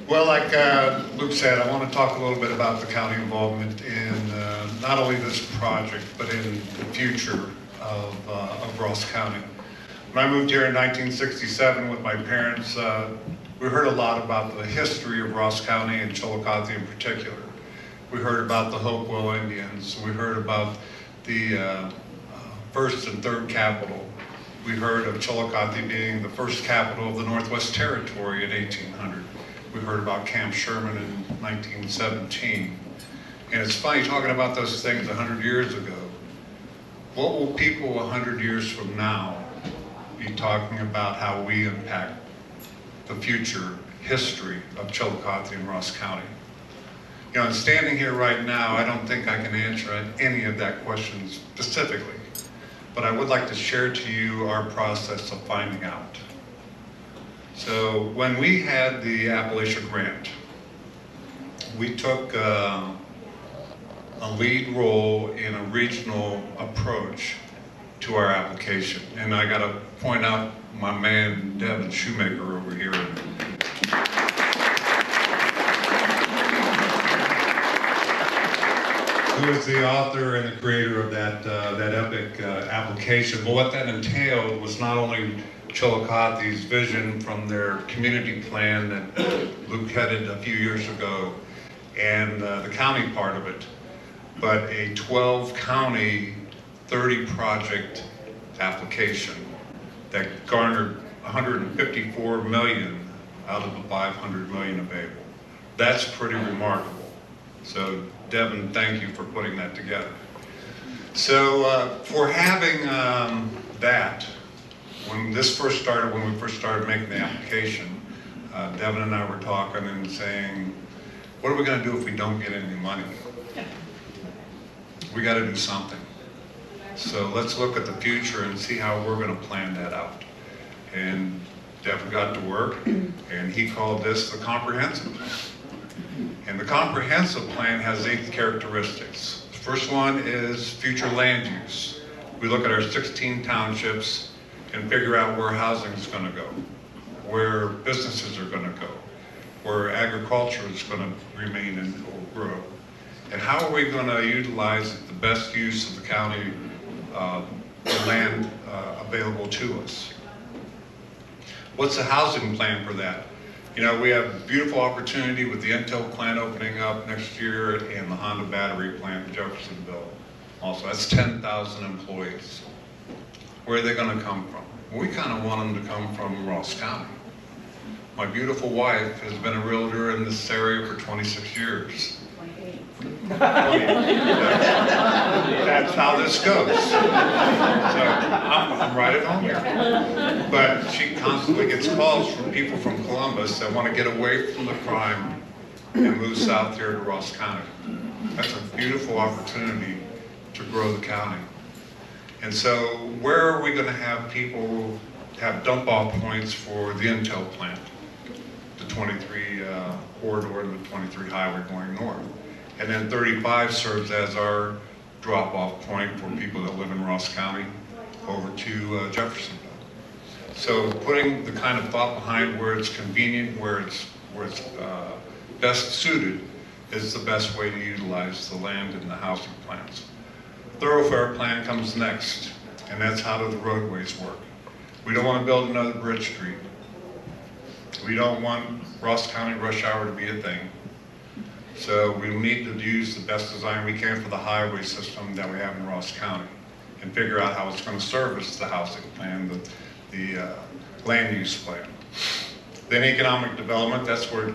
Well, like Luke said, I want to talk a little bit about the county involvement in not only this project, but in the future of Ross County. When I moved here in 1967 with my parents, we heard a lot about the history of Ross County and Chillicothe in particular. We heard about the Hopewell Indians. We heard about the first and third capital. We heard of Chillicothe being the first capital of the Northwest Territory in 1800. We heard about Camp Sherman in 1917. And it's funny talking about those things 100 years ago. What will people 100 years from now be talking about how we impact the future history of Chillicothe and Ross County? You know, standing here right now, I don't think I can answer any of that question specifically, but I would like to share to you our process of finding out. So when we had the Appalachia Grant, we took a lead role in a regional approach to our application. And I got to point out my man, Devin Shoemaker over here. Who is the author and the creator of that epic application. Well, what that entailed was not only Chillicothe's vision from their community plan that Luke headed a few years ago, and the county part of it, but a 12-county, 30-project application that garnered $154 million out of the $500 million available. That's pretty remarkable. So Devin, thank you for putting that together. So for having that, when we first started making the application, Devin and I were talking and saying, what are we going to do if we don't get any money? We got to do something. So let's look at the future and see how we're going to plan that out. And Devin got to work, and he called this the comprehensive plan. And the comprehensive plan has 8 characteristics. The first one is future land use. We look at our 16 townships and figure out where housing is going to go, where businesses are going to go, where agriculture is going to remain and grow. And how are we going to utilize the best use of the county land available to us? What's the housing plan for that? You know, we have a beautiful opportunity with the Intel plant opening up next year and the Honda battery plant in Jeffersonville. Also, that's 10,000 employees. Where are they going to come from? Well, we kind of want them to come from Ross County. My beautiful wife has been a realtor in this area for 26 years. 28. That's how this goes. So I'm right at home here. But she constantly gets calls from people from Columbus that want to get away from the crime and move south here to Ross County. That's a beautiful opportunity to grow the county. And so where are we going to have people have dump-off points for the Intel plant? The 23 corridor and the 23 highway going north. And then 35 serves as our drop-off point for people that live in Ross County over to Jeffersonville. So putting the kind of thought behind where it's convenient, where it's best suited, is the best way to utilize the land and the housing plans. Thoroughfare plan comes next, and that's how do the roadways work. We don't want to build another Bridge Street. We don't want Ross County rush hour to be a thing. So we need to use the best design we can for the highway system that we have in Ross County and figure out how it's going to service the housing plan, the land use plan. Then economic development, that's where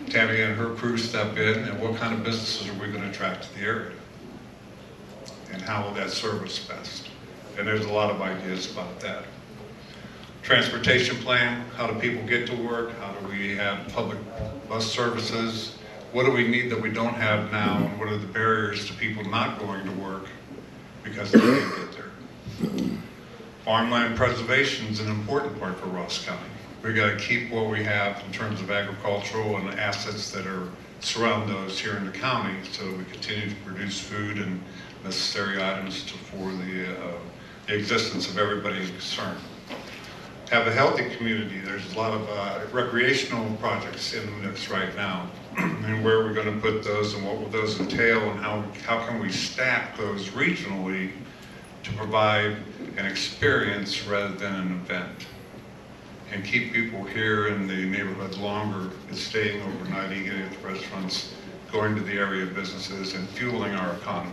Tammy and her crew step in, and what kind of businesses are we going to attract to the area? And how will that serve us best? And there's a lot of ideas about that. Transportation plan, how do people get to work? How do we have public bus services? What do we need that we don't have now? And what are the barriers to people not going to work because they can't get there? Farmland preservation is an important part for Ross County. We've got to keep what we have in terms of agricultural and assets that are surround those here in the county so we continue to produce food and necessary items for the existence of everybody concerned. have a healthy community. There's a lot of recreational projects in the mix right now, and where we're going to put those and what will those entail, and how can we stack those regionally to provide an experience rather than an event, and keep people here in the neighborhood longer and staying overnight, eating at the restaurants, going to the area businesses, and fueling our economy.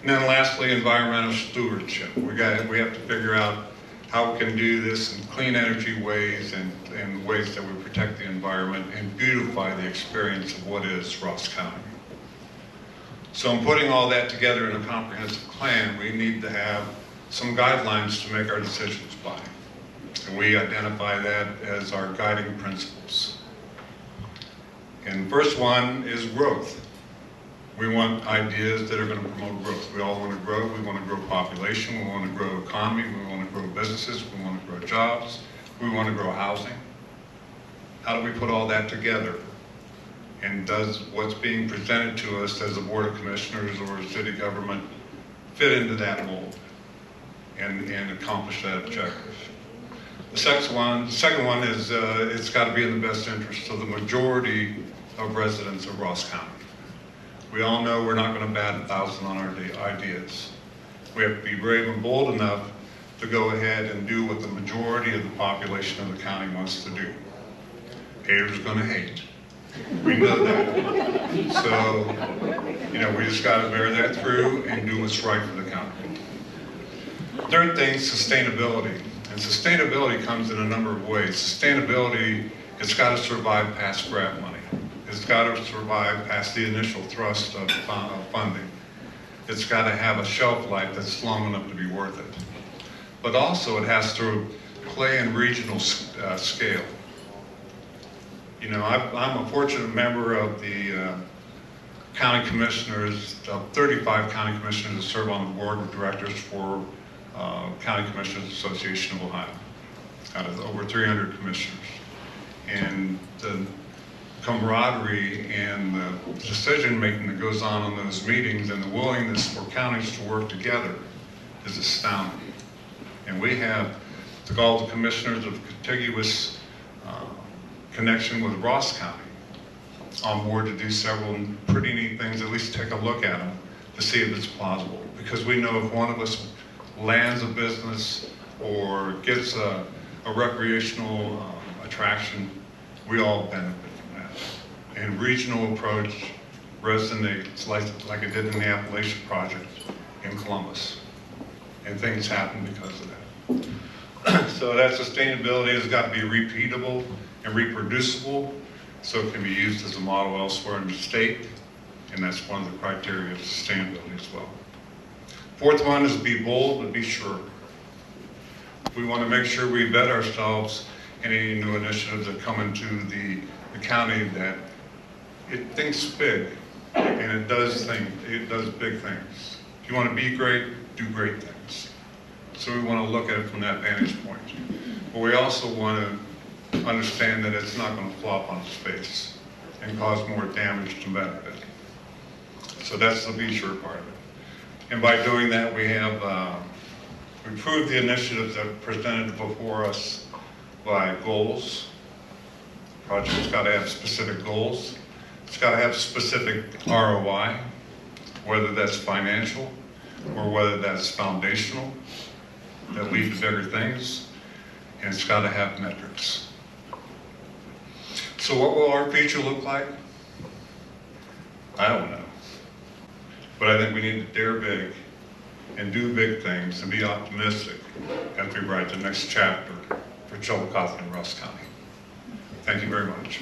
And then lastly, environmental stewardship. We have to figure out how we can do this in clean energy ways and ways that we protect the environment and beautify the experience of what is Ross County. So in putting all that together in a comprehensive plan, we need to have some guidelines to make our decisions by. And we identify that as our guiding principles. And the first one is growth. We want ideas that are going to promote growth. We all want to grow. We want to grow population. We want to grow economy. We want to grow businesses. We want to grow jobs. We want to grow housing. How do we put all that together? And does what's being presented to us as a Board of Commissioners or a city government fit into that mold and accomplish that objective? The second one is it's got to be in the best interest of the majority of residents of Ross County. We all know we're not going to bat 1,000 on our ideas. We have to be brave and bold enough to go ahead and do what the majority of the population of the county wants to do. Haters are going to hate. We know that. So, we just got to bear that through and do what's right for the county. Third thing, sustainability. And sustainability comes in a number of ways. Sustainability, it's got to survive past grant money. It's got to survive past the initial thrust of funding. It's got to have a shelf life that's long enough to be worth it. But also it has to play in regional scale. I'm a fortunate member of the county commissioners, 35 county commissioners that serve on the board of directors for County Commissioners Association of Ohio, out of over 300 commissioners. And the camaraderie and the decision-making that goes on in those meetings and the willingness for counties to work together is astounding. And we have all the commissioners of contiguous connection with Ross County on board to do several pretty neat things, at least take a look at them to see if it's plausible. Because we know if one of us lands a business or gets a recreational attraction, we all benefit from that. And regional approach resonates like it did in the Appalachian Project in Columbus. And things happen because of that. So that sustainability has got to be repeatable and reproducible, so it can be used as a model elsewhere in the state, and that's one of the criteria of sustainability as well. Fourth one is be bold, but be sure. We want to make sure we vet ourselves in any new initiatives that come into the county, that it thinks big, and it does big things. If you want to be great, do great things. So we want to look at it from that vantage point. But we also want to understand that it's not going to flop on its face and cause more damage than benefit. So that's the be sure part of it. And by doing that, we have improved the initiatives that are presented before us by goals. The project's got to have specific goals. It's got to have specific ROI, whether that's financial or whether that's foundational, that lead to bigger things, and it's got to have metrics. So what will our future look like? I don't know. But I think we need to dare big and do big things and be optimistic as we write the next chapter for Chillicothe and Ross County. Thank you very much.